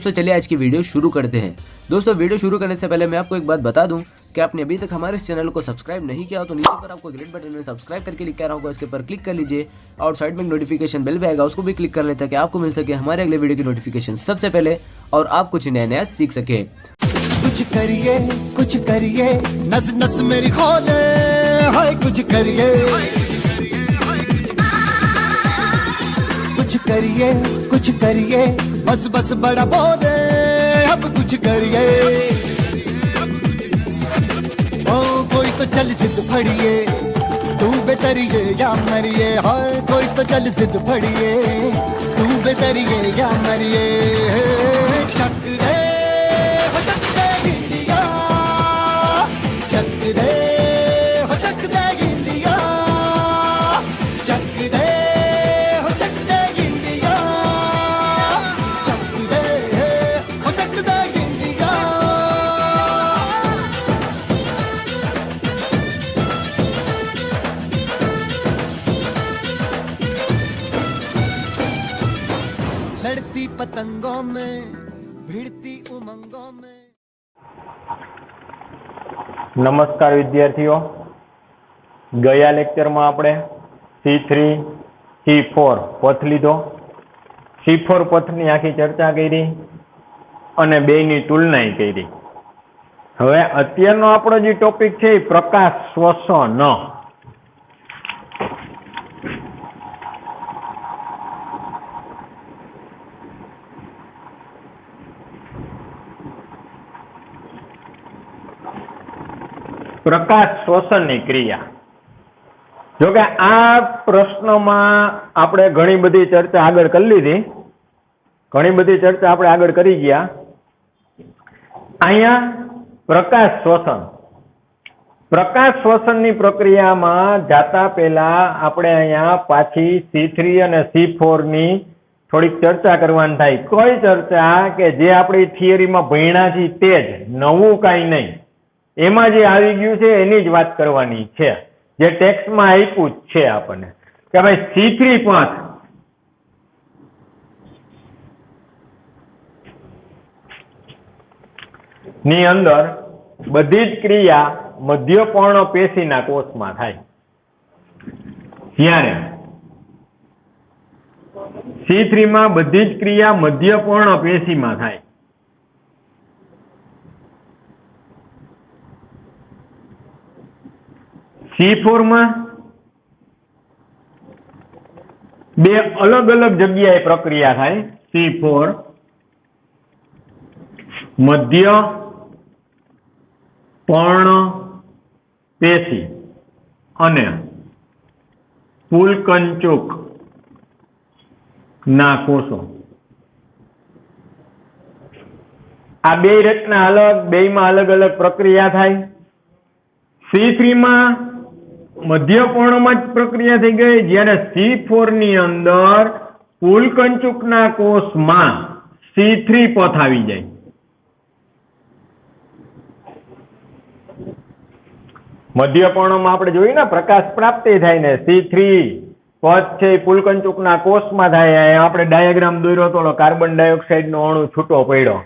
दोस्तों चलिए आज की वीडियो शुरू करते हैं। दोस्तों वीडियो शुरू करने से पहले मैं आपको एक बात बता दूं कि आपने अभी तक हमारे इस चैनल को सब्सक्राइब नहीं किया हो तो नीचे पर आपको ग्रेट बटन में सब्सक्राइब करके लिखा रहा होगा, इसके पर क्लिक कर लीजिए और साइड में नोटिफिकेशन बेल भी आएगा, उसको भी क्लिक कर लेते ताकि आपको मिल सके हमारे अगले वीडियो की नोटिफिकेशन सबसे पहले और आप कुछ नया सीख सके। कुछ करिए नस नस मेरी खोले, हाय कुछ करिए बस बस बड़ा बोले, अब कुछ करिए। ओ कोई तो चल सिद्ध फड़िए, तू बेतरिए या मरिए, हाय कोई तो चल सिद्ध फड़िए, तू बेतरिए या मरिए। शक दे हो शक दे गिलिया, शक दे हो शक दे गिलिया, शक दे हो शक दे गिलिया, शक दे हो शक दे गिलिया। लड़ती पतंगों में, भिड़ती उमंगों में। नमस्कार विद्यार्थीओ, गया लेक्चर में आपणे C3 C4 पथ लीधो। C4 पथनी आखी चर्चा करी अने बेयनी तुलना करी। हवे अत्यारनो आपणो जे टॉपिक छे प्रकाश श्वसन। प्रकाश श्वसन की क्रिया। जो कि आ प्रश्न में आपणे घणी बधी चर्चा आगळ कर लीधी, घणी बधी चर्चा आपणे आगळ करी गया। अहींया प्रकाश श्वसन नी प्रक्रिया में जाता पहेला आपणे अहींया पाછી C3 अने C4 नी थोड़ीक चर्चा करवानी थाय। कोई चर्चा के जे आपणी थियरी में भण्या छे ते ज, नवुं कांई नहीं। एमां जे आवी गयुं छे एनी ज वात करवानी छे, जे टेक्स्ट में आप्युं छे आपणे के भाई C3 पथ नी अंदर बधी ज क्रिया मध्यपर्ण पेशीना कोषमां थाय। त्यारे C3 मां बधी ज क्रिया मध्यपर्ण पेशीमां थाय। C4 में बे अलग अलग जग्याए प्रक्रिया थाय। C4 मध्य पर्ण पेशी अने पुलकंचुक ना कोषो। आ बे रचना अलग, बेयमां अलग अलग प्रक्रिया थाय। C3 में मध्यपर्ण में प्रक्रिया थी गई, ज्यारे C4 नी अंदर पुलकंचुकना कोषमां C3 पथ आवी जाय। मध्यपर्ण में आपणे जोयुं ने प्रकाश प्राप्ति थाय ने C3 पथ छे पुलकंचुकना कोषमां थाय। आपणे डायग्राम दोर्यो तो कार्बन डाइऑक्साइड नो अणु छूटो पड्यो,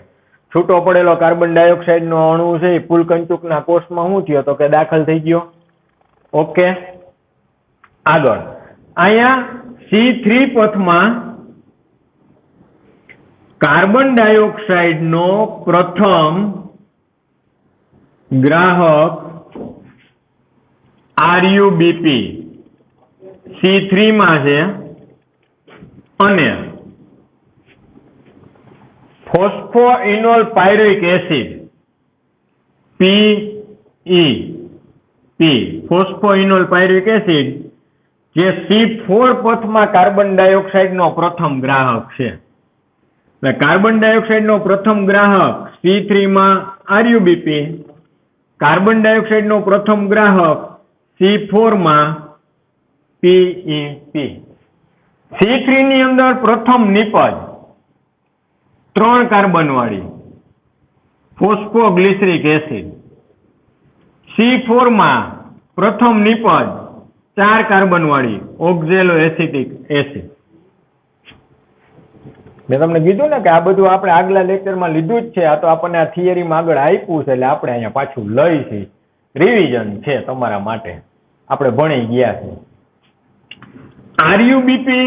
छूटो पड़ेलो कार्बन डाइऑक्साइड नो अणु छे पुलकंचुकना कोषमां शुं थयो तो के दाखल थई गयो। ओके, आगळ अहींया C3 पथ में कार्बन डाइऑक्साइड नो प्रथम ग्राहक RuBP C3 में छे अने phosphoenol pyruvic acid PEP phosphoenol pyruvic acid जे C4 पथ में कार्बन डाइऑक्साइड नो प्रथम ग्राहक छे। कार्बन डाइऑक्साइड नो प्रथम ग्राहक C3 में RuBP, कार्बन डाइऑक्साइड नो प्रथम ग्राहक C4 में PEP। C3 नी अंदर प्रथम निपज 3 कार्बन वाली फोस्फोग्लिसरिक एसिड। C4 में प्रथम निपज 4 कार्बन वाली ऑक्जेलो एसिटिक एसिड। મેં તમને કીધું ને કે આ બધું આપણે આગલા લેક્ચરમાં લીધું જ છે. આ તો આપણને આ થિયરીમાં આગળ આપ્યું છે એટલે આપણે અહીંયા પાછું લઈ છે. રિવિઝન છે તમારા માટે, આપણે ભણી ગયા છે. આરયુબીપી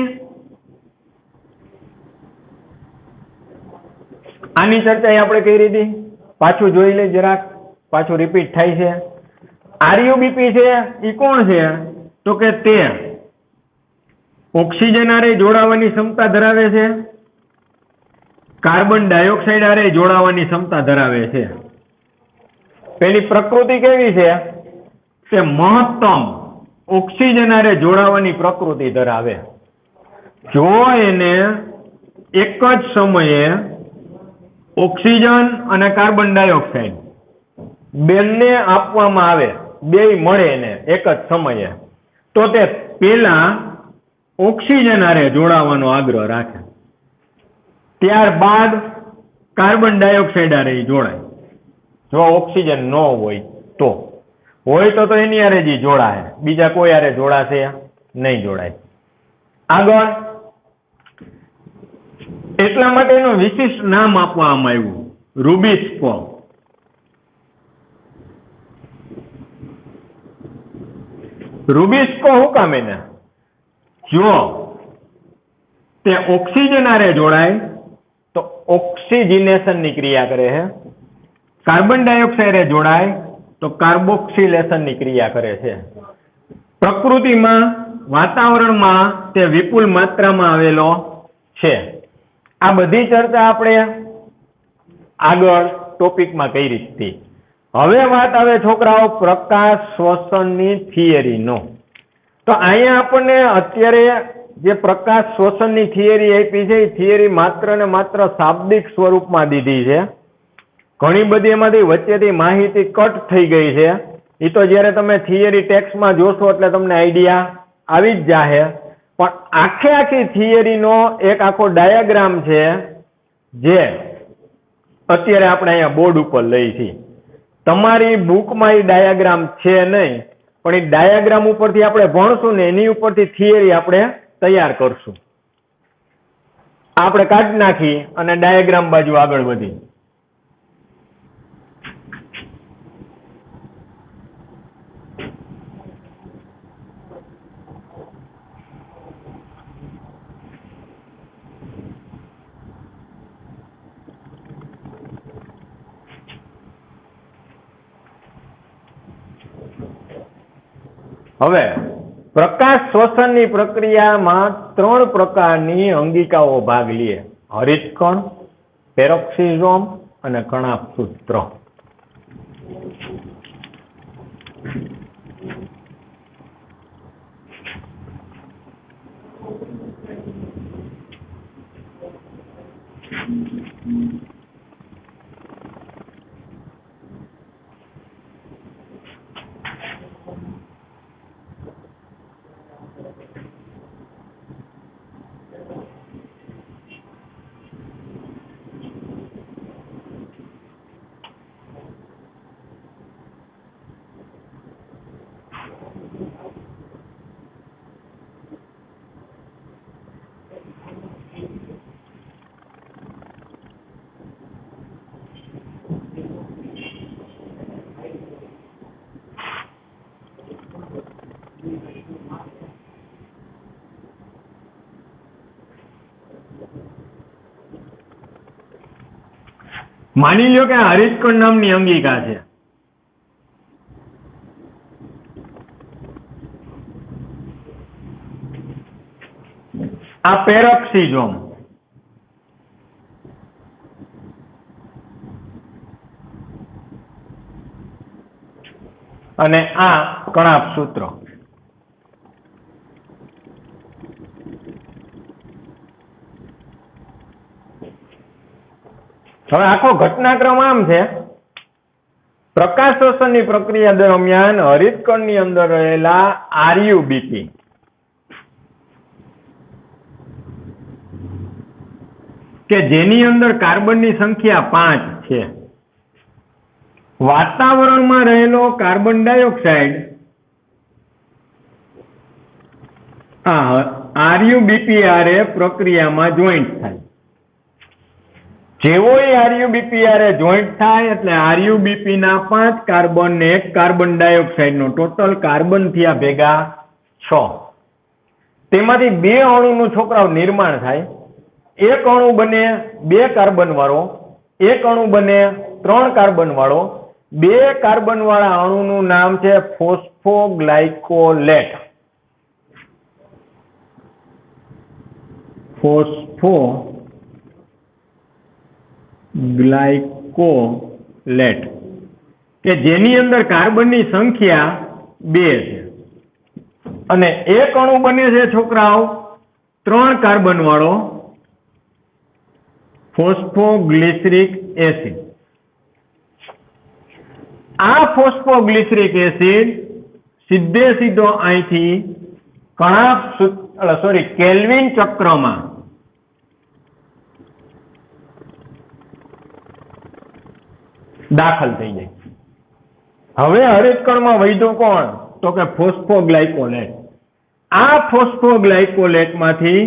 આની ચર્ચા આપણે કરી હતી, પાછું જોઈ લે જરાક, પાછું રિપીટ થાય છે. આરયુબીપી છે એ કોણ છે? તો કે તે ઓક્સિજન હારે જોડાવાની ક્ષમતા ધરાવે છે, કાર્બન ડાયોક્સાઇડ હારે જોડાવાની ક્ષમતા ધરાવે છે. પેલી પ્રકૃતિ કેવી છે? તે મહત્તમ ઓક્સિજન હારે જોડાવાની પ્રકૃતિ ધરાવે. જો એને એક જ સમયે ઓક્સિજન અને કાર્બન ડાયોક્સાઇડ બંને આપવામાં આવે, બેય મળે એને એક જ સમયે, તો તે પેલા ઓક્સિજન હારે જોડાવાનો આગ્રહ રાખે, ત્યારબાદ કાર્બન ડાયોક્સાઇડ હારે જોડાય. જો ઓક્સિજન ન હોય તો, હોય તો એની હારે જ જોડાય, બીજા કોઈ હારે જોડાશે નહીં જોડાય. આગળ એટલા માટે એનું વિશિષ્ટ નામ આપવામાં આવ્યું રૂબિસ્કો. રૂબિસ્કો શું કામ એને? જો તે ઓક્સિજન હારે જોડાય તો ઓક્સિજનેશન ની ક્રિયા કરે છે, કાર્બન ડાયોક્સાઇડ જોડાય તો કાર્બોક્સિલેશન ની ક્રિયા કરે છે. પ્રકૃતિમાં, વાતાવરણમાં તે વિપુલ માત્રામાં આવેલો છે. આ બધી ચર્ચા આપણે આગળ ટોપિકમાં કરી હતી. હવે વાત આવે છોકરાઓ પ્રકાશ શ્વસનની થિયરીનો. તો અહીંયા આપણને અત્યારે જે પ્રકાશ શ્વસનની થિયરી આપી છે એ થિયરી માત્ર ને માત્ર શાબ્દિક સ્વરૂપમાં દીધી છે. ઘણી બધી એમાંથી વચ્ચેથી માહિતી કટ થઈ ગઈ છે. એ તો જ્યારે તમે થિયરી ટેક્સ્ટમાં જોશો એટલે તમને આઈડિયા આવી જ જાહે. પણ આખી થિયરીનો એક આખો ડાયાગ્રામ છે જે અત્યારે આપણે અહીંયા બોર્ડ ઉપર લઈ છીએ. તમારી બુકમાં એ ડાયાગ્રામ છે નહીં, પણ એ ડાયાગ્રામ ઉપરથી આપણે ભણશું ને એની ઉપરથી થિયરી આપણે તૈયાર કરશું. આપણે કાઢી નાખી અને ડાયાગ્રામ બાજુ આગળ વધી. હવે પ્રકાશ શ્વસનની પ્રક્રિયામાં 3 પ્રકારની અંગિકાઓ ભાગ લે: હરિતકણ, પેરોક્સિઝોમ અને કણાભસૂત્ર. માની લ્યો કે આ હરિતકણ નામની અંગિકા છે. આ પેરોક્સિઝોમ, અને આ કણાભસૂત્ર. હવે આખો ઘટનાક્રમ આમ છે: પ્રકાશ શ્વસનની પ્રક્રિયા દરમિયાન હરિતકણની અંદર રહેલા આરયુબીપી કે જેની અંદર કાર્બનની સંખ્યા 5 છે, વાતાવરણમાં રહેલો કાર્બન ડાયોક્સાઇડ આ આરયુબીપી હારે પ્રક્રિયામાં જોઈન્ટ થાય. જેવો આરયુબીપી આરે જોઈન્ટ થાય એટલે આરયુબીપી ના 5 કાર્બન ને 1 કાર્બન ડાયોક્સાઇડ નો ટોટલ કાર્બન થયા ભેગા 6. તેમાંથી 2 અણુનું છોકરાઓ નિર્માણ થાય. એક અણુ બને 2 કાર્બન વાળો, એક અણુ બને 3 કાર્બન વાળો. 2 કાર્બન વાળા અણુનું નામ છે ફોસ્ફોગ્લાયકોલેટ. ફોસ્ફોગ્લાયકોલેટ કે જેની અંદર કાર્બનની સંખ્યા 2 છે અને એક અણુ બને છે છોકરાઓ 3 કાર્બન વાળો ફોસ્ફોગ્લિસરિક એસિડ. આ ફોસ્ફોગ્લિસરિક એસિડ સીધો અહીંથી કેલ્વિન ચક્રમાં દાખલ થઈ જાય. હવે હરિતકણમાં વૈધો કોણ? તો કે ફોસ્ફોગ્લાયકોલેટ. આ ફોસ્ફોગ્લાયકોલેટમાંથી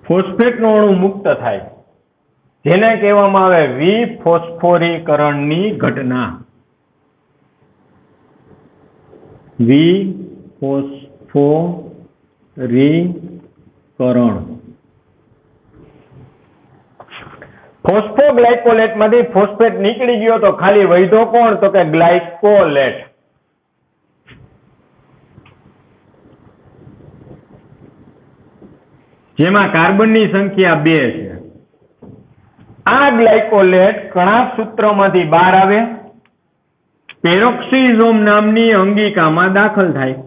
ફોસ્ફેટનો અણુ મુક્ત થાય, જેને કહેવામાં આવે વિફોસ્ફોરીકરણની ઘટના. વિફોસ્ફોરીકરણ. ફોસ્ફોગ્લાયકોલેટમાંથી ફોસ્ફેટ નીકળી ગયો તો ખાલી વૈધો કોણ? તો કે ગ્લાયકોલેટ. જેમાં કાર્બનની સંખ્યા 2 છે. આ ગ્લાયકોલેટ કણાભ સૂત્રમાંથી બહાર આવે, પેરોક્સિઝોમ નામની અંગિકામાં દાખલ થાય.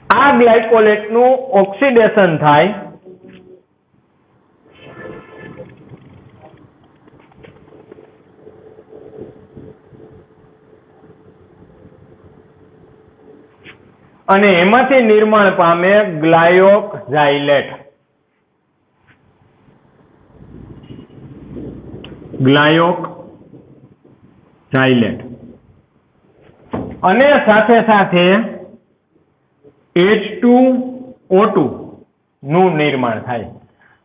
આ ગ્લાયકોલેટનું ઓક્સિડેશન થાય અને એમાંથી નિર્માણ પામે ગ્લાયોક્ઝાઇલેટ. ગ્લાયોક્ઝાઇલેટ અને સાથે સાથે H2O2 નું નિર્માણ થાય.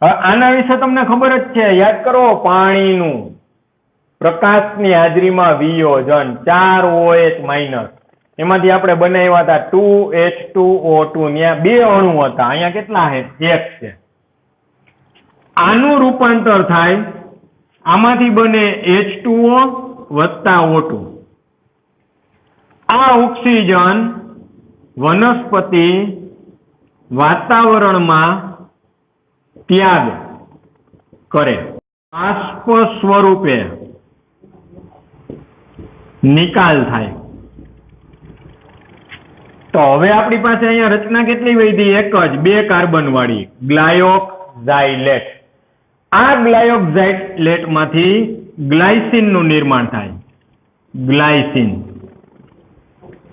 હવે આના વિશે તમને ખબર જ છે, યાદ કરો, પાણીનું પ્રકાશની હાજરીમાં વિયોજન 4OH- એમાંથી આપણે બનાવ્યા હતા 2H2O2. ત્યાં 2 અણુ હતા, અહીંયા કેટલા છે? 1 છે. આનું રૂપાંતર થાય, આમાંથી બને H2O વત્તા O2. આ ઓક્સિજન વનસ્પતિ વાતાવરણમાં ત્યાગ કરે, બાષ્પ સ્વરૂપે નિકાલ થાય. તો હવે આપણી પાસે અહીંયા રચના કેટલી વધી? એક જ, 2 કાર્બન વાળી ગ્લાયોક્ઝાઇલેટ. આ ગ્લાયોક્ઝાઇલેટમાંથી ગ્લાયસિન નું નિર્માણ થાય. ગ્લાયસિન,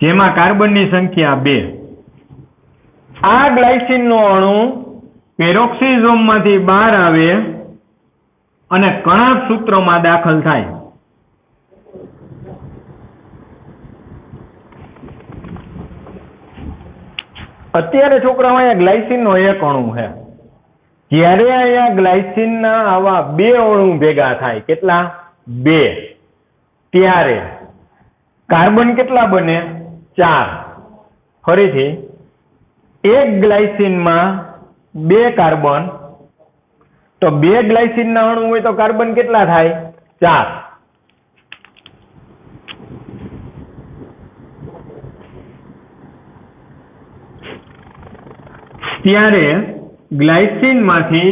જેમાં કાર્બનની સંખ્યા 2. આ ગ્લાયસિન નો અણુ પેરોક્સિઝોમમાંથી બહાર આવે અને કણાભ સૂત્રમાં દાખલ થાય. અત્યારે છોકરાઓ અહીંયા ગ્લાયસિન નો 1 અણુ છે. જ્યારે અહીંયા ગ્લાયસિન ના આવા 2 અણુ ભેગા થાય, કેટલા? 2. ત્યારે કાર્બન કેટલા બને? 4. ફરીથી, એક ગ્લાયસિનમાં 2 કાર્બન, તો 2 ગ્લાયસિન ના અણુ હોય તો કાર્બન કેટલા થાય? 4. ત્યારે ગ્લાયસિન માંથી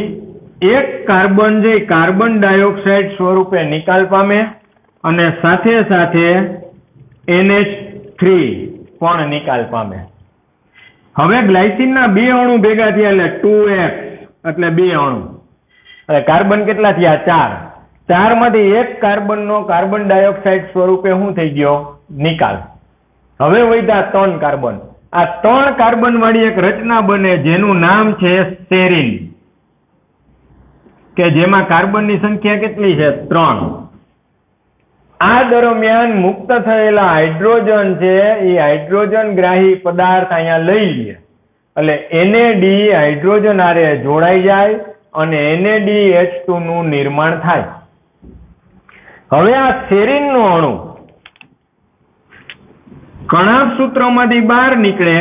1 કાર્બન જે કાર્બન ડાયોક્સાઇડ સ્વરૂપે નિકાલ પામે અને સાથે સાથે NH3 પણ નિકાલ પામે. હવે ગ્લાયસિનના 2 અણુ ભેગા થયા એટલે 2X, એટલે 2 અણુ. એટલે કાર્બન કેટલા થયા? 4. 4 માંથી 1 કાર્બનનો કાર્બન ડાયોક્સાઇડ સ્વરૂપે શું થઈ ગયો? નિકાલ. હવે વધ્યા 3 કાર્બન. આ 3 કાર્બન વાળી એક રચના બને જેનું નામ છે સેરીન, કે જેમાં કાર્બનની સંખ્યા કેટલી છે? 3. આ દરમિયાન મુક્ત થયેલા હાઇડ્રોજન છે એ હાઇડ્રોજન ગ્રાહી પદાર્થ અહીંયા લઈ લે એટલે NAD હાઇડ્રોજન આરે જોડાઈ જાય અને NADH2 નું નિર્માણ થાય. હવે આ સેરીનનો અણુ કણાભ સૂત્રમાંથી બહાર નીકળે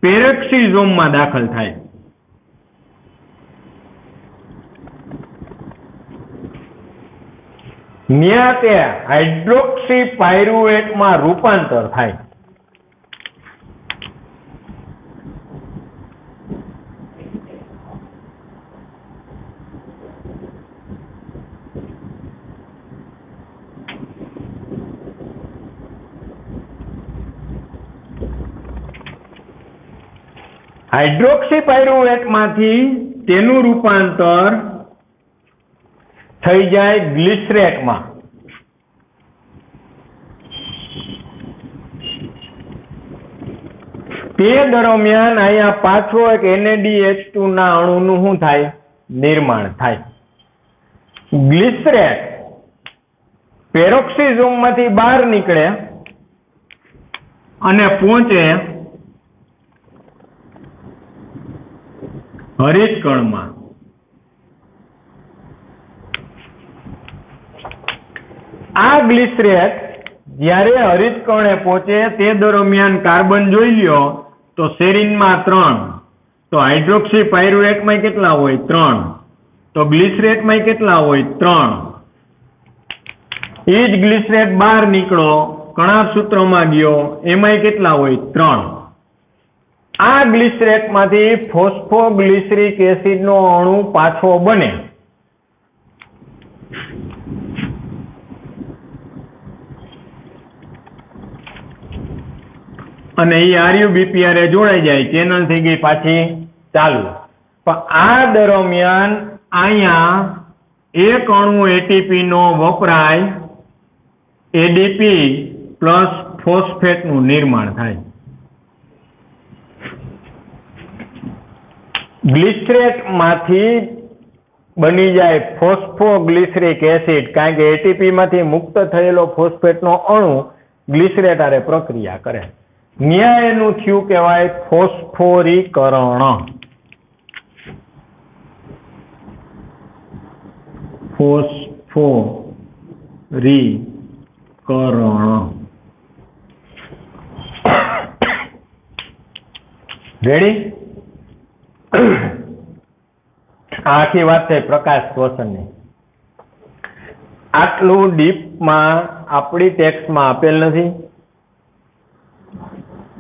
પેરોક્સિસોમમાં દાખલ થાય. ન્યા તે હાઇડ્રોક્સી પાયરુવેટમાં રૂપાંતર થાય. હાઇડ્રોક્સી પાયરુવેટમાંથી તેનું રૂપાંતર થઈ જાય ગ્લિસરેટમાં. તે દરમિયાન અહીંયા પાછો એક NADH2 ના અણુનું શું થાય? નિર્માણ થાય. ગ્લિસરેટ પેરોક્સિસોમમાંથી બહાર નીકળે અને પહોંચે હરિતકણમાં. આ ગ્લિસરેટ જ્યારે હરિતકણે પહોંચે તે દરમિયાન કાર્બન જોઈ લ્યો તો સેરીનમાં 3, તો હાઇડ્રોક્સી પાયરુવેટમાં કેટલા હોય? 3. તો ગ્લિસરેટમાં કેટલા હોય? 3. એ જ ગ્લિસરેટ બહાર નીકળો કણાભ સૂત્રમાં ગયો એમાંય કેટલા હોય? 3. આ ગ્લિસરેટમાંથી ફોસ્ફોગ્લિસરિક એસિડનો અણુ પાછો બને. અને એ RuBP આરે જોડાઈ જાય, ચેનલ થઈ ગઈ પાછી ચાલુ. પણ આ દરમિયાન અહીંયા એક અણુ ATP નો વપરાય, ADP પ્લસ ફોસ્ફેટનું નિર્માણ થાય. ગ્લિસરેટમાંથી બની જાય ફોસ્ફોગ્લિસરિક એસિડ, કારણ કે ATP માંથી મુક્ત થયેલો ફોસ્ફેટનો અણુ ગ્લિસરેટ આરે પ્રક્રિયા કરે. ન્યા એનું થયું કહેવાય ફોસ્ફોરીકરણ. ફોસ્ફોરીકરણ. રેડી? આખી વાત છે પ્રકાશ શ્વસનની. આટલું ડીપમાં આપણી ટેક્સ્ટમાં આપેલ નથી.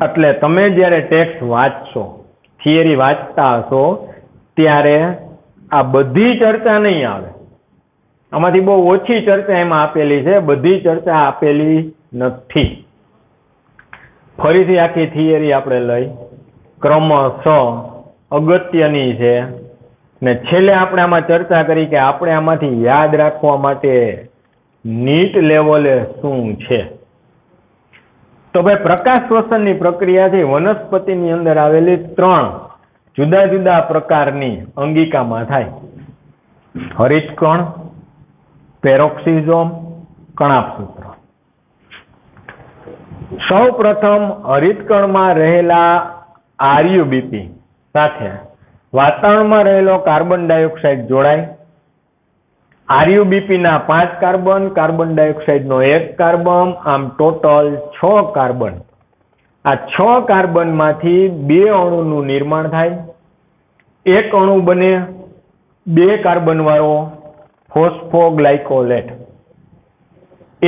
એટલે તમે જ્યારે ટેક્સ્ટ વાંચશો, થિયરી વાંચતા હશો ત્યારે આ બધી ચર્ચા નહીં આવે. આમાંથી બહુ ઓછી ચર્ચા એમાં આપેલી છે, બધી ચર્ચા આપેલી નથી. ફરીથી આખી થિયરી આપણે લઈ ક્રમશઃ અગત્યની છે ને છેલ્લે આપણે આમાં ચર્ચા કરી કે આપણે આમાંથી યાદ રાખવા માટે નીટ લેવલે શું છે. તો ભાઈ પ્રકાશ શ્વસનની પ્રક્રિયા છે વનસ્પતિની અંદર આવેલી 3 જુદા જુદા પ્રકારની અંગિકામાં થાય. હરિતકણ, પેરોક્સિસોમ, કણાભસૂત્ર. સૌ પ્રથમ હરિતકણમાં રહેલા RuBP સાથે વાતાવરણમાં રહેલો કાર્બન ડાયોક્સાઇડ જોડાય. RuBP ના 5 કાર્બન, કાર્બન ડાયોક્સાઇડનો 1 કાર્બન, આમ ટોટલ 6 કાર્બન. આ 6 કાર્બનમાંથી 2 અણુનું નિર્માણ થાય. એક અણુ બને 2 કાર્બન વાળો ફોસ્ફોગ્લાયકોલેટ.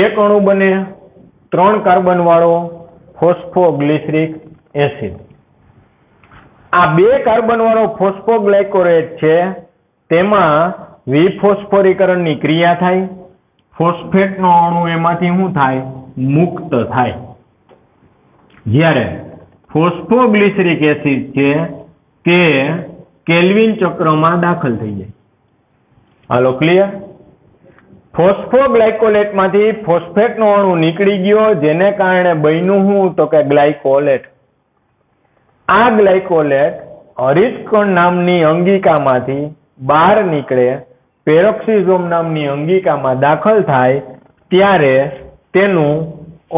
એક અણુ બને 3 કાર્બન વાળો ફોસ્ફોગ્લિસરિક એસિડ. આ 2 કાર્બન વાળો ફોસ્ફોગ્લાયકોલેટ છે તેમાં વિફોસ્ફોરીકરણની ક્રિયા થાય. ફોસ્ફેટનો અણુ એમાંથી શું થાય? મુક્ત થાય. જ્યારે ફોસ્ફોગ્લિસરિક એસિડ છે કે કેલ્વિન ચક્રમાં દાખલ થઈ જાય. હાલો ક્લિયર? ફોસ્ફોગ્લાયકોલેટમાંથી ફોસ્ફેટનો અણુ નીકળી ગયો, જેને કારણે બન્યું શું તો કે ગ્લાયકોલેટ. આ ગ્લાયકોલેટ હરિતકણ નામની અંગિકામાંથી બહાર નીકળે, પેરોક્સિસોમ નામની અંગિકામાં દાખલ થાય ત્યારે તેનું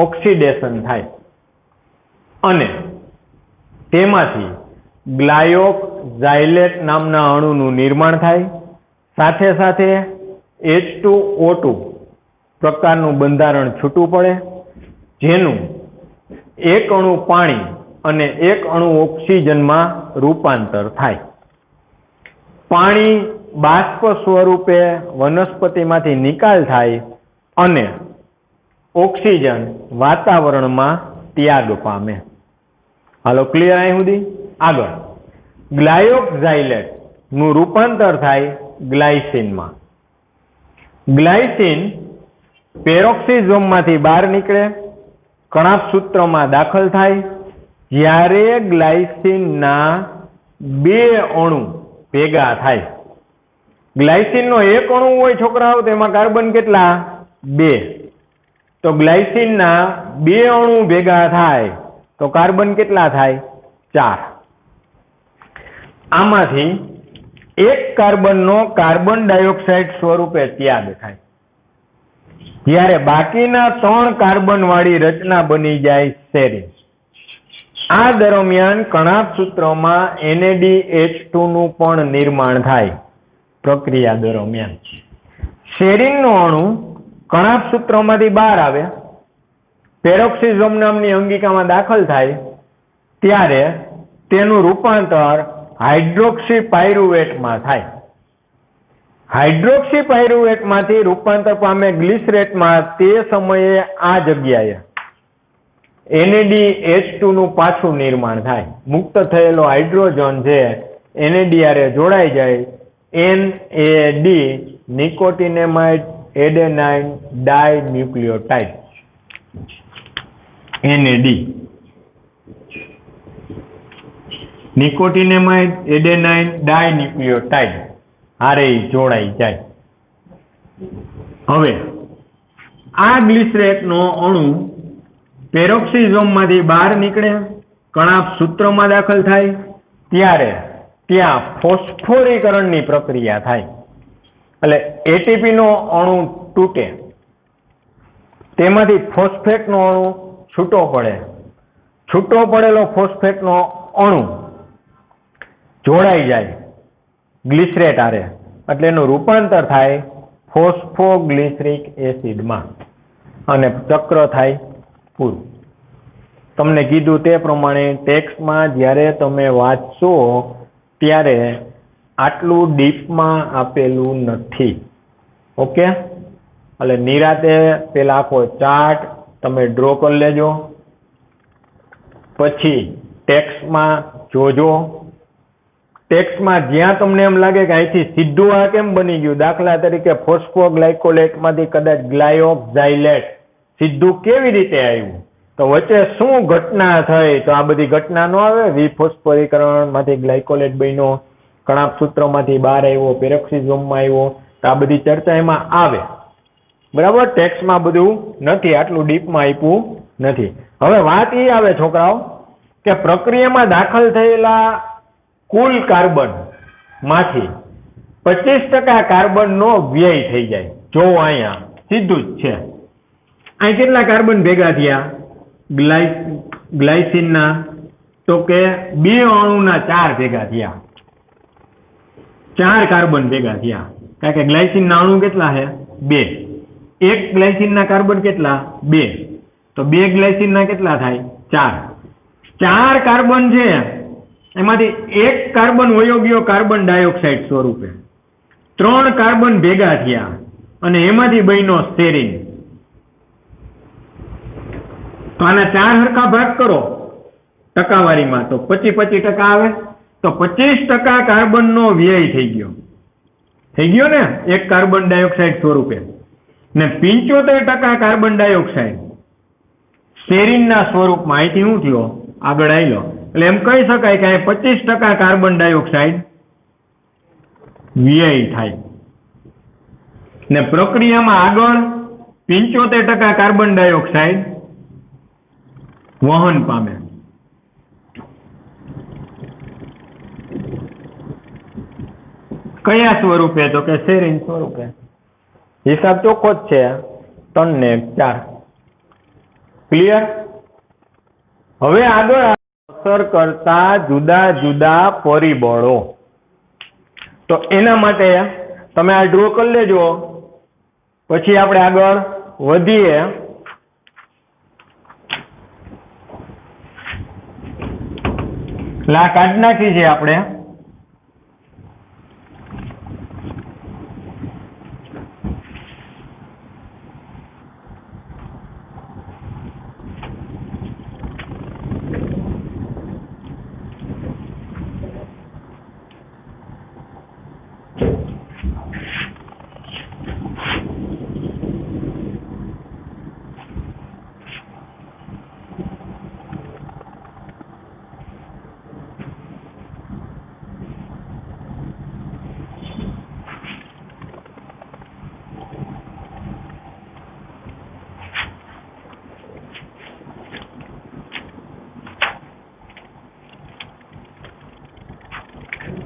ઓક્સિડેશન થાય અને તેમાંથી ગ્લાયોક્ઝાઇલેટ નામના અણુનું નિર્માણ થાય. સાથે સાથે H2O2 પ્રકારનું બંધારણ છૂટું પડે, જેનું એક અણુ પાણી અને એક અણુ ઓક્સિજનમાં રૂપાંતર થાય. પાણી બાષ્પ સ્વરૂપે વનસ્પતિમાંથી નિકાલ થાય અને ઓક્સિજન વાતાવરણમાં ત્યાગ પામે. હાલો, ક્લિયર અહીં સુધી? આગળ ગ્લાયોક્ઝાઇલેટ નું રૂપાંતર થાય ગ્લાયસીનમાં. ગ્લાયસીન પેરોક્સિસોમમાંથી બહાર નીકળે, કણાભસૂત્રમાં દાખલ થાય. જ્યારે ગ્લાયસીનના બે અણુ ભેગા થાય, ગ્લાયસીનનો એક અણુ હોય છોકરાઓ, તેમાં કાર્બન કેટલા? 2. તો ગ્લાયસીનના બે અણુ ભેગા થાય તો કાર્બન કેટલા થાય? 4. આમાંથી એક કાર્બનનો કાર્બન ડાયોક્સાઇડ સ્વરૂપે ત્યાગ થાય, જ્યારે બાકીના 3 કાર્બન વાળી રચના બની જાય સેરીન. આ દરમિયાન કણાભસૂત્રમાં NADH2 નું પણ નિર્માણ થાય. પ્રક્રિયા દરમિયાન સેરીનનો અણુ કણાભસૂત્રમાંથી બહાર આવે, પેરોક્સિસોમ નામની અંગિકામાં દાખલ થાય, ત્યારે તેનું રૂપાંતર હાઇડ્રોક્સી પાયરુવેટમાં થાય. હાઇડ્રોક્સી પાયરુવેટમાંથી રૂપાંતર પામે ગ્લિસરેટમાં. તે સમયે આ જગ્યાએ NADH2 નું પાછું નિર્માણ થાય. મુક્ત થયેલો હાઇડ્રોજન છે NAD જોડાઈ જાય. NAD nicotinamide adenine dinucleotide. NAD nicotinamide adenine dinucleotide હારે જોડાઈ જાય. હવે આ ગ્લિસરેટનો અણુ પેરોક્સિસોમમાંથી બહાર નીકળે, કણાભસૂત્રમાં દાખલ થાય, ત્યારે ત્યાં ફોસ્ફોરીકરણની પ્રક્રિયા થાય. એટલે ATP નો અણુ તૂટે, તેમાંથી ફોસ્ફેટનો અણુ છૂટો પડે. છૂટો પડેલો ફોસ્ફેટનો અણુ જોડાઈ જાય ગ્લિસરેટ હારે, એટલે એનું રૂપાંતર થાય ફોસ્ફોગ્લિસરિક એસિડમાં અને ચક્ર થાય પૂરું. તમને કીધું તે પ્રમાણે ટેક્સ્ટમાં જ્યારે તમે વાંચશો ત્યારે આટલું ડીપમાં આપેલું નથી. ઓકે, એટલે નિરાતે પેલા આખો ચાર્ટ તમે ડ્રો કરી લેજો, પછી ટેક્સ્ટમાં જોજો. ટેક્સ્ટમાં જ્યાં તમને એમ લાગે કે અહીંથી સીધું આ કેમ બની ગયું, દાખલા તરીકે ફોસ્ફોગ્લાયકોલેટમાંથી કદાચ ગ્લાયોક્ઝાઇલેટ સીધું કેવી રીતે આવ્યું, તો વચ્ચે શું ઘટના થઈ, તો આ બધી ઘટના નો આવે. વિફોસ્ફોરીકરણમાંથી ગ્લાયકોલેટ બન્યો, કણાભસૂત્રમાંથી બહાર આવ્યો, પેરોક્સિસોમમાં આવ્યો, તો આ બધી ચર્ચા એમાં આવે. બરાબર, ટેક્સ્ટમાં બધું નથી, આટલું ડીપમાં આપ્યું નથી. હવે વાત એ આવે છોકરાઓ કે પ્રક્રિયામાં દાખલ થયેલા કુલ કાર્બન માંથી 25% કાર્બનનો વ્યય થઈ જાય. જો અહીંયા સીધું જ છે, અહીં કેટલા કાર્બન ભેગા થયા ગ્લાયસીનના, તો કે 2 અણુના 4 ભેગા થયા. 4 કાર્બન ભેગા થયા, કારણ કે ગ્લાયસીનના અણુ કેટલા છે? 2. એક ગ્લાયસીનના કાર્બન કેટલા? 2. તો 2 ગ્લાયસીનના કેટલા થાય? 4. 4 કાર્બન છે, એમાંથી એક કાર્બન વયો ગયો કાર્બન ડાયોક્સાઇડ સ્વરૂપે. 3 કાર્બન ભેગા થયા અને એમાંથી બન્યો સેરીન. તો આના 4 હરખા ભાગ કરો ટકાવારીમાં, તો 25% આવે. તો 25% કાર્બનનો વ્યય થઈ ગયો ને એક કાર્બન ડાયોક્સાઇડ સ્વરૂપે, ને 75% કાર્બન ડાયોક્સાઇડ સેરીનના સ્વરૂપમાં અહીંથી શું થયો? આગળ આવેલો. એટલે એમ કહી શકાય કે 25% કાર્બન ડાયોક્સાઇડ વ્યય થાય, ને પ્રક્રિયામાં આગળ 75% કાર્બન ડાયોક્સાઇડ વહન પામે. કયા સ્વરૂપે? તો કે સેરીન સ્વરૂપે. હિસાબ ચોખ્ખો જ છે. 3 ને 1 4. ક્લિયર? હવે આગળ અસર કરતા જુદા જુદા પરિબળો, તો એના માટે તમે આ ડ્રો કરી લેજો, પછી આપણે આગળ વધીએ. આ કાઢી નાખી છે આપણે.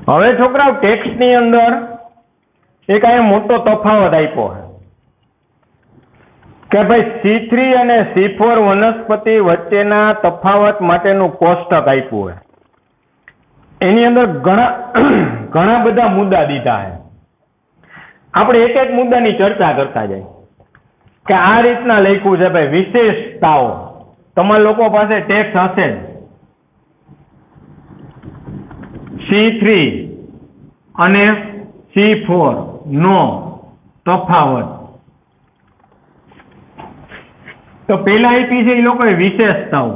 હવે છોકરાઓ ટેક્સ્ટની અંદર એક આ મોટો તફાવત આપ્યો કે ભાઈ C3 અને C4 વનસ્પતિ વચ્ચેના તફાવત માટેનું કોષ્ટક આપ્યું છે. એની અંદર ઘણા બધા મુદ્દા દીધા છે. આપણે એક એક મુદ્દાની ચર્ચા કરતા જાય કે આ રીતના લખ્યું છે ભાઈ વિશેષતાઓ. તમારા લોકો પાસે ટેક્સ્ટ હશે જ. C3 અને C4 નો તફાવત તો પેલા આપી છે એ લોકોએ વિશેષતાઓ.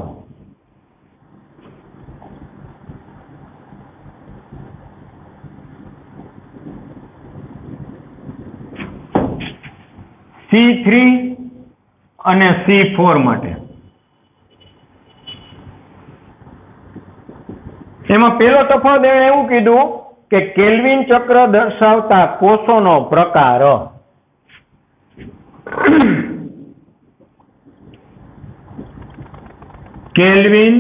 C3 અને C4 માટે એમાં પેલો તફાવત એણે એવું કીધું કે કેલ્વિન ચક્ર દર્શાવતા કોષોનો પ્રકાર. કેલ્વિન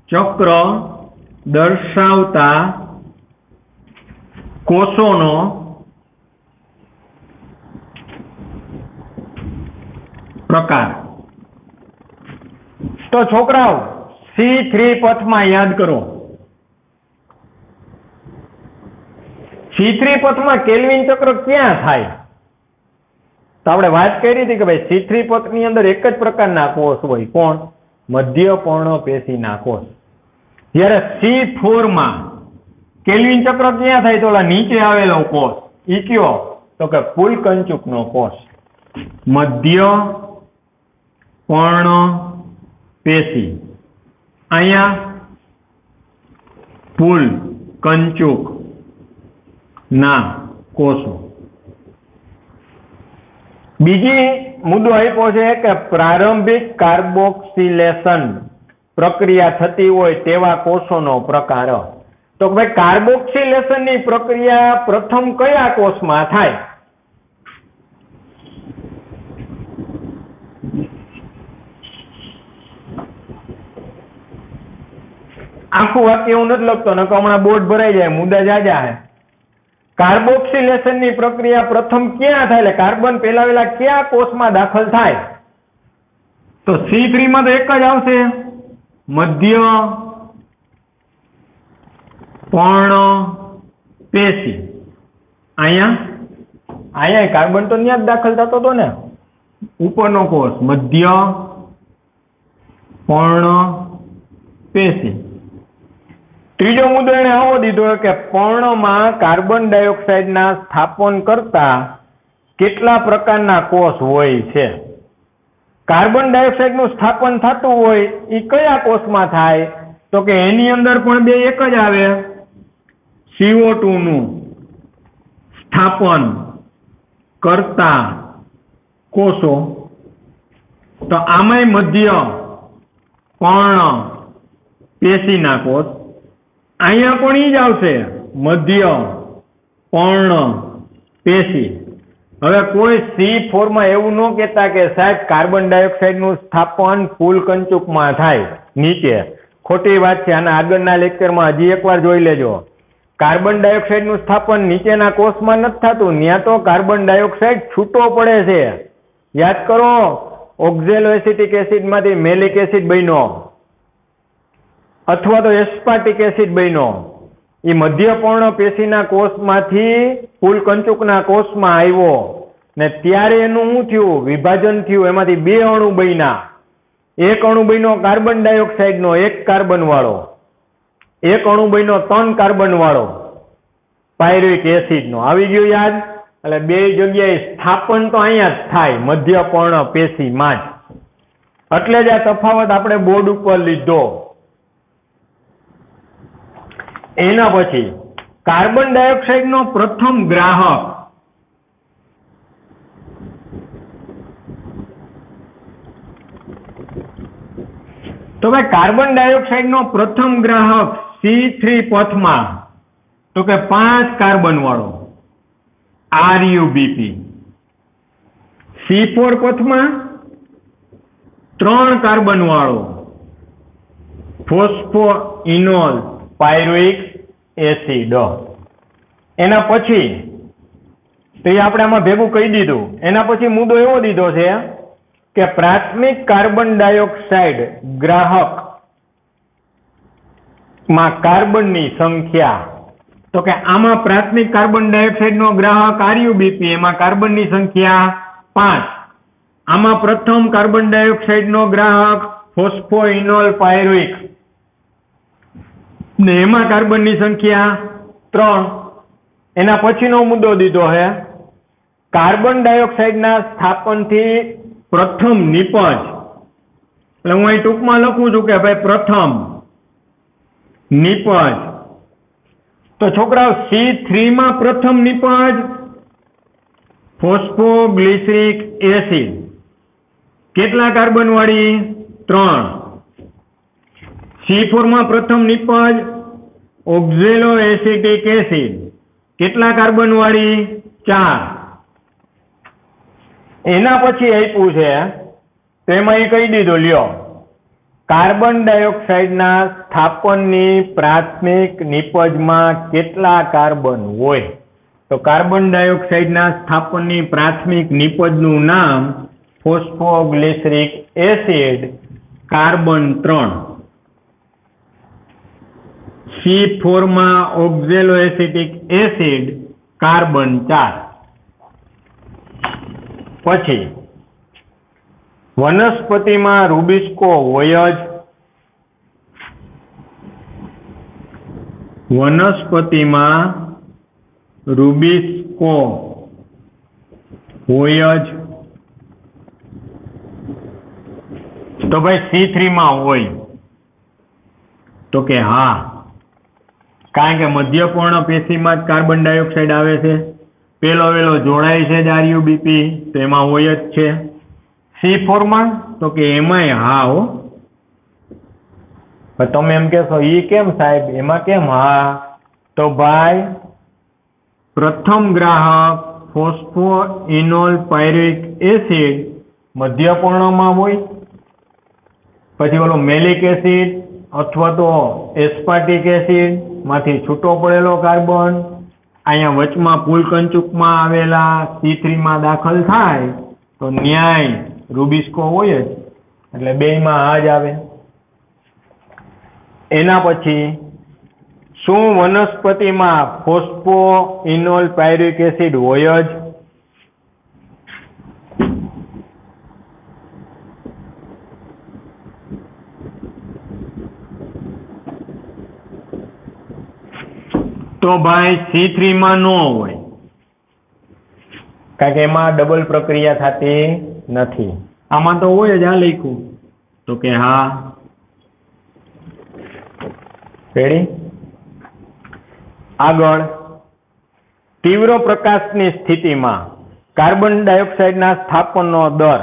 ચક્ર દર્શાવતા કોષોનો પ્રકાર. તો છોકરાઓ C3 પથમાં યાદ કરો. C3 પથમાં કેલ્વિન ચક્ર ક્યાં થાય? તો આપણે વાત કરી હતી કે ભાઈ C3 પથની અંદર એક જ પ્રકારના કોષ હોય. કોણ? મધ્ય પર્ણપેશીના કોષ. જ્યારે C4 માં કેલ્વિન ચક્ર ક્યાં થાય? તો નીચે આવેલો કોષ ઈ કયો? તો કે ફૂલકંચુકનો કોષ. મધ્ય પર્ણપેશી અહીંયા ફૂલકંચુક ના કોષો. બીજી મુદ્દો આપ્યો છે કે પ્રારંભિક કાર્બોક્સિલેશન પ્રક્રિયા થતી હોય તેવા કોષોનો પ્રકાર. તો ભાઈ કાર્બોક્સિલેશનની પ્રક્રિયા પ્રથમ કયા કોષમાં થાય? આખું વાક્ય હું નથી લખતો, નકર હમણાં બોર્ડ ભરાઈ જાય, મુદ્દા જાજા છે. કાર્બોક્સિલેશનની પ્રક્રિયા પ્રથમ ક્યાં થાય? એટલે કાર્બન પેલા કયા કોષમાં દાખલ થાય? તો C3 માં તો એક જ આવશે, મધ્ય પર્ણપેશી. અહીંયા કાર્બન તો ત્યાં જ દાખલ થતો હતો ને, ઉપરનો કોષ મધ્ય પર્ણપેશી. ત્રીજો મુદ્દો એને આવો દીધો કે પર્ણમાં કાર્બન ડાયોક્સાઇડના સ્થાપન કરતા કેટલા પ્રકારના કોષ હોય છે? કાર્બન ડાયોક્સાઇડનું સ્થાપન થતું હોય એ કયા કોષમાં થાય? તો કે એની અંદર પણ બે એક જ આવે, CO2 નું સ્થાપન કરતા કોષો. તો આમાંય મધ્ય પર્ણપેશીના કોષ. અહીંયા પણ ઈ જ આવશે, મધ્ય પર્ણપેશી. હવે કોઈ C4 માં એવું ન કહેતા કે સાહેબ કાર્બન ડાયોક્સાઇડનું સ્થાપન ફૂલકંચુકમાં થાય નીચે. ખોટી વાત છે. આના આગળના લેક્ચરમાં હજી એકવાર જોઈ લેજો. કાર્બન ડાયોક્સાઇડનું સ્થાપન નીચેના કોષમાં નથી થતું, ત્યાં તો કાર્બન ડાયોક્સાઇડ છૂટો પડે છે, યાદ કરો, ઓક્ઝેલો એસિટિક એસિડમાંથી મેલિક એસિડ બન્યો અથવા તો એસ્પાર્ટિક એસિડ બન્યો. એ મધ્યપર્ણ પેશીના કોષમાંથી ફૂલકંચુકના કોષમાં આવ્યો ને ત્યારે એનું શું થયું? વિભાજન થયું. એમાંથી 2 અણુ બન્યા. એક અણુ બન્યો કાર્બન ડાયોક્સાઇડનો 1 કાર્બન વાળો, એક અણુ બન્યો 3 કાર્બન વાળો પાયરુવિક એસિડનો. આવી ગયું યાદ? એટલે 2 જગ્યાએ સ્થાપન તો અહીંયા જ થાય, મધ્યપર્ણ પેશીમાં જ. એટલે જ આ તફાવત આપણે બોર્ડ ઉપર લીધો. એના પછી કાર્બન ડાયોક્સાઇડનો પ્રથમ ગ્રાહક તો ભાઈ કાર્બન ડાયોક્સાઇડનો પ્રથમ ગ્રાહક C3 પથમાં તો કે 5 કાર્બન વાળો RuBp. C4 પથમાં 3 કાર્બન વાળો ફોસ્ફોઇનોલ પાયરુવિક એસિડ. એના પછી તો એ આપણે આમાં ભેગું કહી દીધું. એના પછી મુદ્દો એવો દીધો છે કે પ્રાથમિક કાર્બન ડાયોક્સાઇડ ગ્રાહક માં કાર્બનની સંખ્યા. તો કે આમાં પ્રાથમિક કાર્બન ડાયોક્સાઇડનો ગ્રાહક RuBp, એમાં કાર્બનની સંખ્યા 5. આમાં પ્રથમ કાર્બન ડાયોક્સાઇડનો ગ્રાહક ફોસ્ફોઇનોલ પાયરુવિક ને એમાં કાર્બનની સંખ્યા 3. એના પછીનો મુદ્દો દીધો છે કાર્બન ડાયોક્સાઇડના સ્થાપનથી પ્રથમ નિપજ. એટલે હું અહીં ટૂંકમાં લખું છું કે ભાઈ પ્રથમ નિપજ. તો છોકરાઓ C3 માં પ્રથમ નિપજ ફોસ્ફોગ્લિસરિક એસિડ. કેટલા કાર્બન વાળી? 3. C4 માં પ્રથમ નિપજ ઓક્ઝેલો એસિટિક એસિડ. કેટલા કાર્બન વાળી? 4. એના પછી આપ્યું છે તેમાં એ કહી દીધું, લ્યો કાર્બન ડાયોક્સાઇડના સ્થાપનની પ્રાથમિક નિપજમાં કેટલા કાર્બન હોય? તો કાર્બન ડાયોક્સાઇડના સ્થાપનની પ્રાથમિક નિપજનું નામ ફોસ્ફોગ્લિસરિક એસિડ, કાર્બન 3. C4 માં ઓક્ઝેલો એસિટિક એસિડ, કાર્બન 4. પછી વનસ્પતિમાં રૂબિસ્કો હોય જ. વનસ્પતિમાં રૂબિસ્કો હોય જ. તો ભાઈ C3 માં હોય? તો કે હા, કારણ કે મધ્યપર્ણ પેશીમાં જ કાર્બન ડાયોક્સાઇડ આવે છે. પેલો જોડાય છે જ RuBp, તો એમાં હોય જ છે. C4 માં? તો કે એમાંય હા હો. તમે એમ કહેશો ઈ કેમ સાહેબ, એમાં કેમ હા? તો ભાઈ પ્રથમ ગ્રાહક ફોસ્ફોઇનોલ પાયરુવિક એસિડ મધ્યપર્ણમાં હોય. પછી ઓલો મેલિક એસિડ અથવા તો એસ્પાર્ટિક એસિડ માંથી છૂટો પડેલો કાર્બન અહીંયા વચમાં ફૂલકંચુકમાં આવેલા C3 માં દાખલ થાય તો ન્યાય રૂબિસ્કો હોય જ. એટલે બેયમાં આ જ આવે. એના પછી શું વનસ્પતિમાં ફોસ્ફોઇનોલ પાયરુવિક એસિડ હોય જ? તો ભાઈ C3 માં ન હોય, કારણ કે એમાં ડબલ પ્રક્રિયા થતી નથી. આમાં તો હોય જ. આ લખ્યું તો કે હા. રેડી? આગળ તીવ્ર પ્રકાશની સ્થિતિમાં કાર્બન ડાયોક્સાઇડના સ્થાપનનો દર.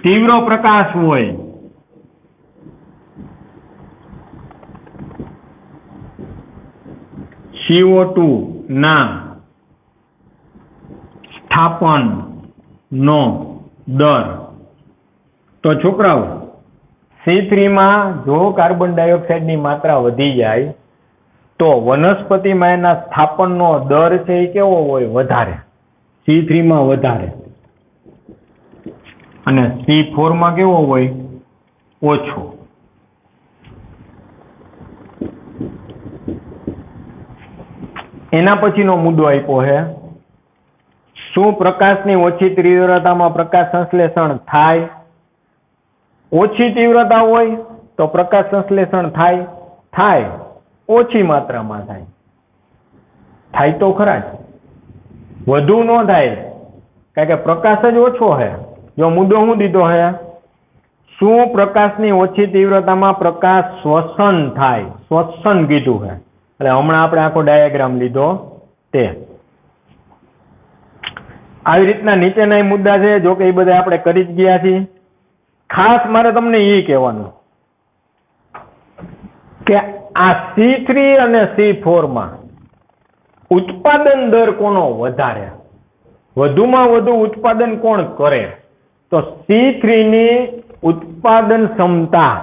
તીવ્ર પ્રકાશ હોય CO2 ના સ્થાપન નો દર. તો છોકરાઓ C3 માં જો કાર્બન ડાયોક્સાઇડની માત્રા વધી જાય તો વનસ્પતિમાં એના સ્થાપનનો દર છે એ કેવો હોય? વધારે. C3 માં વધારે. અને C4 માં કેવો હોય? ઓછો. એના પછીનો મુદ્દો આપ્યો છે, શું પ્રકાશની ઓછી તીવ્રતામાં પ્રકાશ સંશ્લેષણ થાય? ઓછી તીવ્રતા હોય તો પ્રકાશ સંશ્લેષણ થાય ઓછી માત્રામાં થાય તો ખરા જ, વધુ ન થાય, કારણ કે પ્રકાશ જ ઓછો છે. જો મુદ્દો શું દીધો છે? શું પ્રકાશની ઓછી તીવ્રતામાં પ્રકાશ શ્વસન થાય? શ્વસન કીધું છે. એટલે હમણાં આપણે આખો ડાયાગ્રામ લીધો તે. આવી રીતના નીચેના મુદ્દા છે, જો કે એ બધા આપણે કરી જ ગયા છીએ. ખાસ મારે તમને એ કહેવાનું કે આ C3 અને C4 માં ઉત્પાદન દર કોનો વધારે? વધુમાં વધુ ઉત્પાદન કોણ કરે? તો C3 ની ઉત્પાદન ક્ષમતા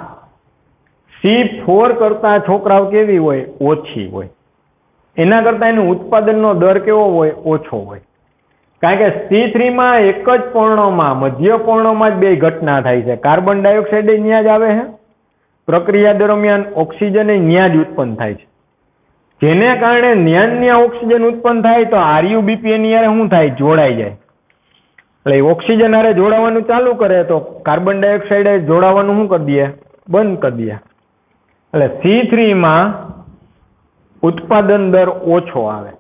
C4 કરતા છોકરાઓ કેવી હોય? ઓછી હોય. એના કરતા એનું ઉત્પાદનનો દર કેવો હોય? ઓછો હોય. કારણ કે C3 માં એક જ પર્ણમાં, મધ્ય પર્ણમાં જ બે ઘટના થાય છે. કાર્બન ડાયોક્સાઇડ ત્યાં જ આવે છે, પ્રક્રિયા દરમિયાન ઓક્સિજન ત્યાં જ ઉત્પન્ન થાય છે. જેને કારણે ત્યાં ઓક્સિજન ઉત્પન્ન થાય તો RuBP એની હારે શું થાય? જોડાઈ જાય. એટલે ઓક્સિજન હારે જોડાવાનું ચાલુ કરે તો કાર્બન ડાયોક્સાઇડ જોડાવાનું શું કરી દે? બંધ કરી દે. એટલે C3 માં ઉત્પાદન દર ઓછો આવે,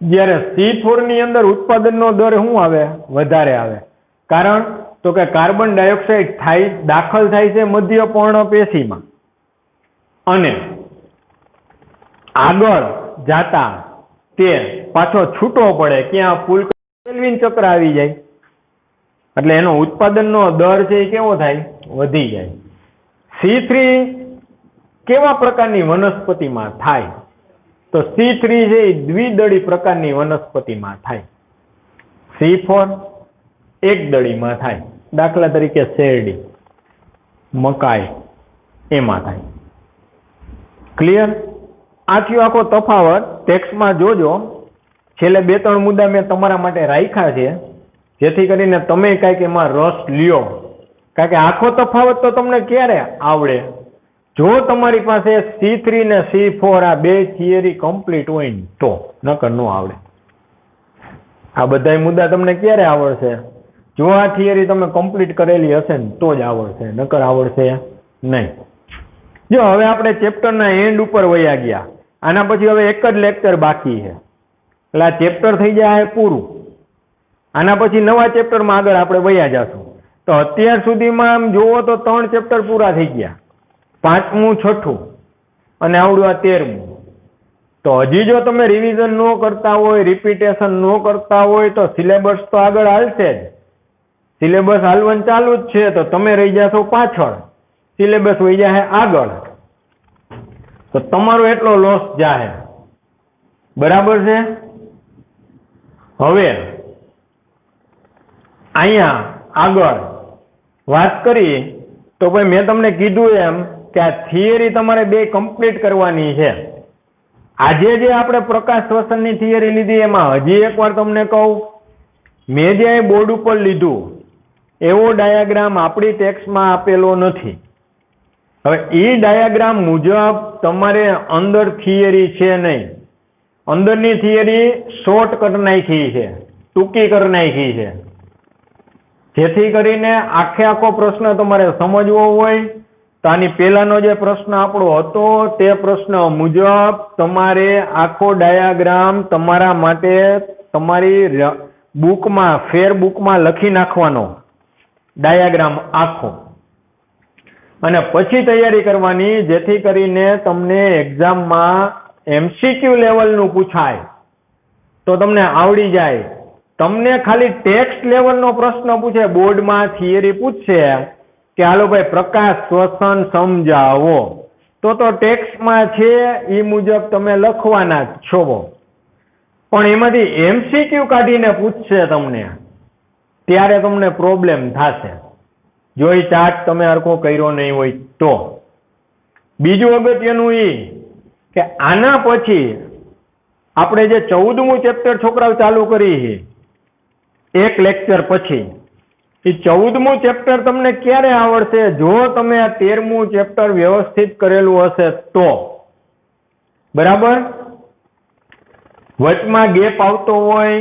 જ્યારે C4 ની અંદર ઉત્પાદનનો દર શું આવે? વધારે આવે. કારણ તો કે કાર્બન ડાયોક્સાઇડ દાખલ થાય છે મધ્ય પર્ણપેશીમાં અને આગળ જાતા તે પાછો છૂટો પડે, ક્યાં? ફૂલ કેલ્વિન ચક્ર આવી જાય. એટલે એનો ઉત્પાદનનો દર છે એ કેવો થાય? વધી જાય. C3 કેવા પ્રકારની વનસ્પતિમાં થાય? તો C3 છે એ દ્વિદળી પ્રકારની વનસ્પતિમાં થાય. C4 એક દળીમાં થાય. દાખલા તરીકે શેરડી, મકાઈ એમાં થાય. ક્લિયર? આ થયો આખો તફાવત. ટેક્સ્ટમાં જોજો, છેલ્લે 2-3 મુદ્દા મેં તમારા માટે રાખ્યા છે, જેથી કરીને તમે કાંઈક એમાં રસ લ્યો. કારણ કે આખો તફાવત તો તમને ક્યારે આવડે? જો તમારી પાસે C3 ને C4 આ બે થિયરી કમ્પ્લીટ હોય ને તો, નકર ન આવડે. આ બધા મુદ્દા તમને ક્યારે આવડશે? જો આ થિયરી તમે કમ્પ્લીટ કરેલી હશે ને તો જ આવડશે, નકર આવડશે નહીં. જો હવે આપણે ચેપ્ટરના એન્ડ ઉપર વયા ગયા. આના પછી હવે એક જ લેક્ચર બાકી છે, એટલે આ ચેપ્ટર થઈ જાય પૂરું. આના પછી નવા ચેપ્ટરમાં આગળ આપણે વયા જશું. તો અત્યાર સુધીમાં આમ જુઓ તો 3 ચેપ્ટર પૂરા થઈ ગયા, 5મું, 6થું અને આવડું આ 13મું. તો હજી જો તમે રિવિઝન ન કરતા હોય, રિપીટેશન ન કરતા હોય તો સિલેબસ તો આગળ હાલશે જ. સિલેબસ હાલવાનું ચાલુ જ છે, તો તમે રહી જશો પાછળ, સિલેબસ વહી જાય આગળ, તો તમારો એટલો લોસ જાહે. બરાબર છે? હવે અહીંયા આગળ વાત કરી તો ભાઈ મેં તમને કીધું એમ કે આ થિયરી તમારે 2 કમ્પ્લીટ કરવાની છે. આજે જે આપણે પ્રકાશ શ્વસનની થિયરી લીધી એમાં હજી એકવાર તમને કહું, મેં જે બોર્ડ ઉપર લીધું એવો ડાયાગ્રામ આપણી ટેક્સ્ટમાં આપેલો નથી. હવે એ ડાયાગ્રામ મુજબ તમારે અંદર થિયરી છે નહીં. અંદરની થિયરી શોર્ટ કરી નાખી છે, ટૂંકી કરી નાખી છે, જેથી કરીને આખો પ્રશ્ન તમારે સમજવો હોય તો આની પહેલાનો જે પ્રશ્ન આપણો હતો તે પ્રશ્ન મુજબ તમારે આખો ડાયાગ્રામ તમારા માટે તમારી બુકમાં, ફેરબુકમાં લખી નાખવાનો ડાયાગ્રામ આખો, અને પછી તૈયારી કરવાની, જેથી કરીને તમને એક્ઝામમાં MCQ લેવલનું પૂછાય તો તમને આવડી જાય. તમને ખાલી ટેક્સ્ટ લેવલનો પ્રશ્ન પૂછે, બોર્ડમાં થિયરી પૂછશે કે હાલો ભાઈ પ્રકાશ શ્વસન સમજાવો, તો ટેક્સ્ટમાં છે એ મુજબ તમે લખવાના જ છો. પણ એમાંથી MCQ કાઢીને પૂછશે તમને, ત્યારે તમને પ્રોબ્લેમ થશે જો એ ચાર્ટ તમે હરખો કર્યો નહીં હોય તો. બીજું અગત્યનું એ કે આના પછી આપણે જે 14મું ચેપ્ટર છોકરાઓ ચાલુ કરી છે, એક લેક્ચર પછી એ 14મું ચેપ્ટર તમને ક્યારે આવડશે? જો તમે આ 13મું ચેપ્ટર વ્યવસ્થિત કરેલું હશે તો. બરાબર? વચમાં ગેપ આવતો હોય,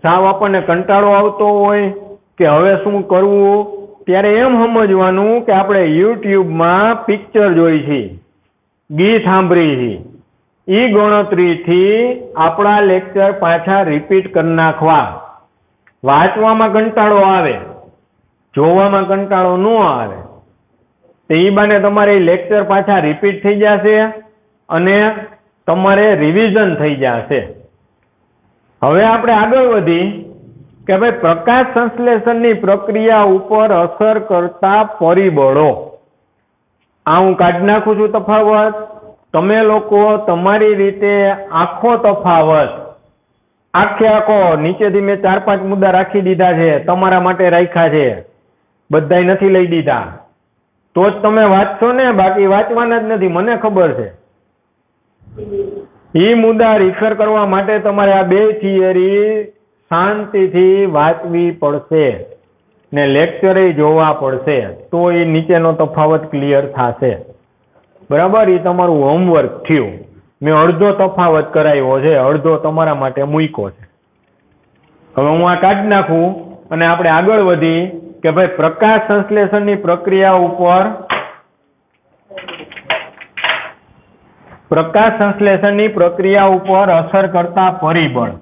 સાવ આપણને કંટાળો આવતો હોય કે હવે શું કરવું, ત્યારે એમ સમજવાનું કે આપણે યુટ્યુબમાં પિક્ચર જોઈ છે, ગીત સાંભળી છે, ઈ ગણતરીથી આપણા લેક્ચર પાછા રિપીટ કરી નાખવા. વાંચવામાં કંટાળો આવે, જોવામાં કંટાળો ન આવે, તો ઈ બાને તમારે લેક્ચર પાછા રિપીટ થઈ જશે અને તમારે રિવિઝન થઈ જશે. હવે આપણે આગળ વધી કે ભાઈ પ્રકાશ સંશ્લેષણની પ્રક્રિયા ઉપર અસર કરતા પરિબળો. આ હું કાઢી નાખું છું તફાવત. તમે લોકો તમારી રીતે આખો તફાવત આખો નીચેથી મેં 4-5 મુદ્દા રાખી દીધા છે, તમારા માટે રાખ્યા છે, બધાય નથી લઈ દીધા. તો જ તમે વાંચશો ને, બાકી વાંચવાના જ નથી, મને ખબર છે. એ મુદ્દા રિફર કરવા માટે તમારે આ 2 થિયરી શાંતિથી વાંચવી પડશે ને લેક્ચરે જોવા પડશે, તો એ નીચેનો તફાવત ક્લિયર થશે. બરાબર? એ તમારું હોમવર્ક થયું. મેં અડધો તફાવત કરાવ્યો છે, અડધો તમારા માટે મૂક્યો છે. હવે હું આ કાઢી નાખું અને આપણે આગળ વધી કે ભાઈ પ્રકાશ સંશ્લેષણની પ્રક્રિયા ઉપર અસર કરતા પરિબળ.